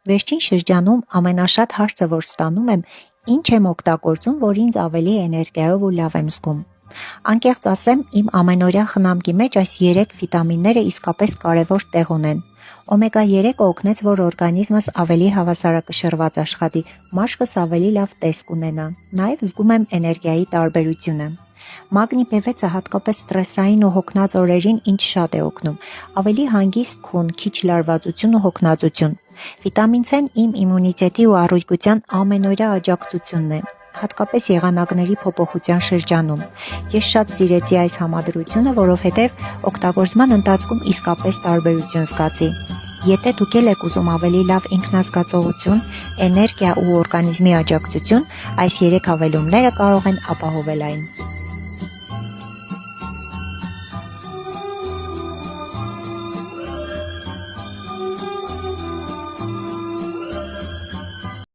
Վերջին շրջանում ամենաշատ հարցը, որ ստանում եմ, ինչ եմ օգտագործում, որ ինձ ավելի էներգիայով ու լավ եմ զգում։ Անկեղծ ասեմ, իմ ամենօրյա խնամքի մեջ այս 3 վիտամինները իսկապես կարևոր տեղ ունեն։ Օմեգա 3-ը օգնեց, որ օրգանիզմս ավելի հավասարակշռված աշխատի, մաշկս ավելի լավ տեսք ունենա։ Նաև զգում եմ էներգիայի տարբերությունը։ Մագնի B6-ը հատկապես ստրեսային ու հոգնած օրերին ինձ շատ է օգնում։ Ավելի հանգիստ քուն, քիչ լարվածություն ու հոգնածություն։ Վիտամին C-ն իմ իմունիտետի ու առողջության ամենօրյա աջակցությունն է, հատկապես եղանակների փոփոխության շրջանում։ Ես շատ սիրեցի այս համադրությունը, որովհետև օգտագործման ընթացքում իսկապես տարբերություն զգացի։ Եթե դուք եք ուզում ավելի լավ ինքնազգացողություն, էներգիա ու օրգանիզմի աջակցություն, այս 3 հավելումները կարող են ապահովել այն։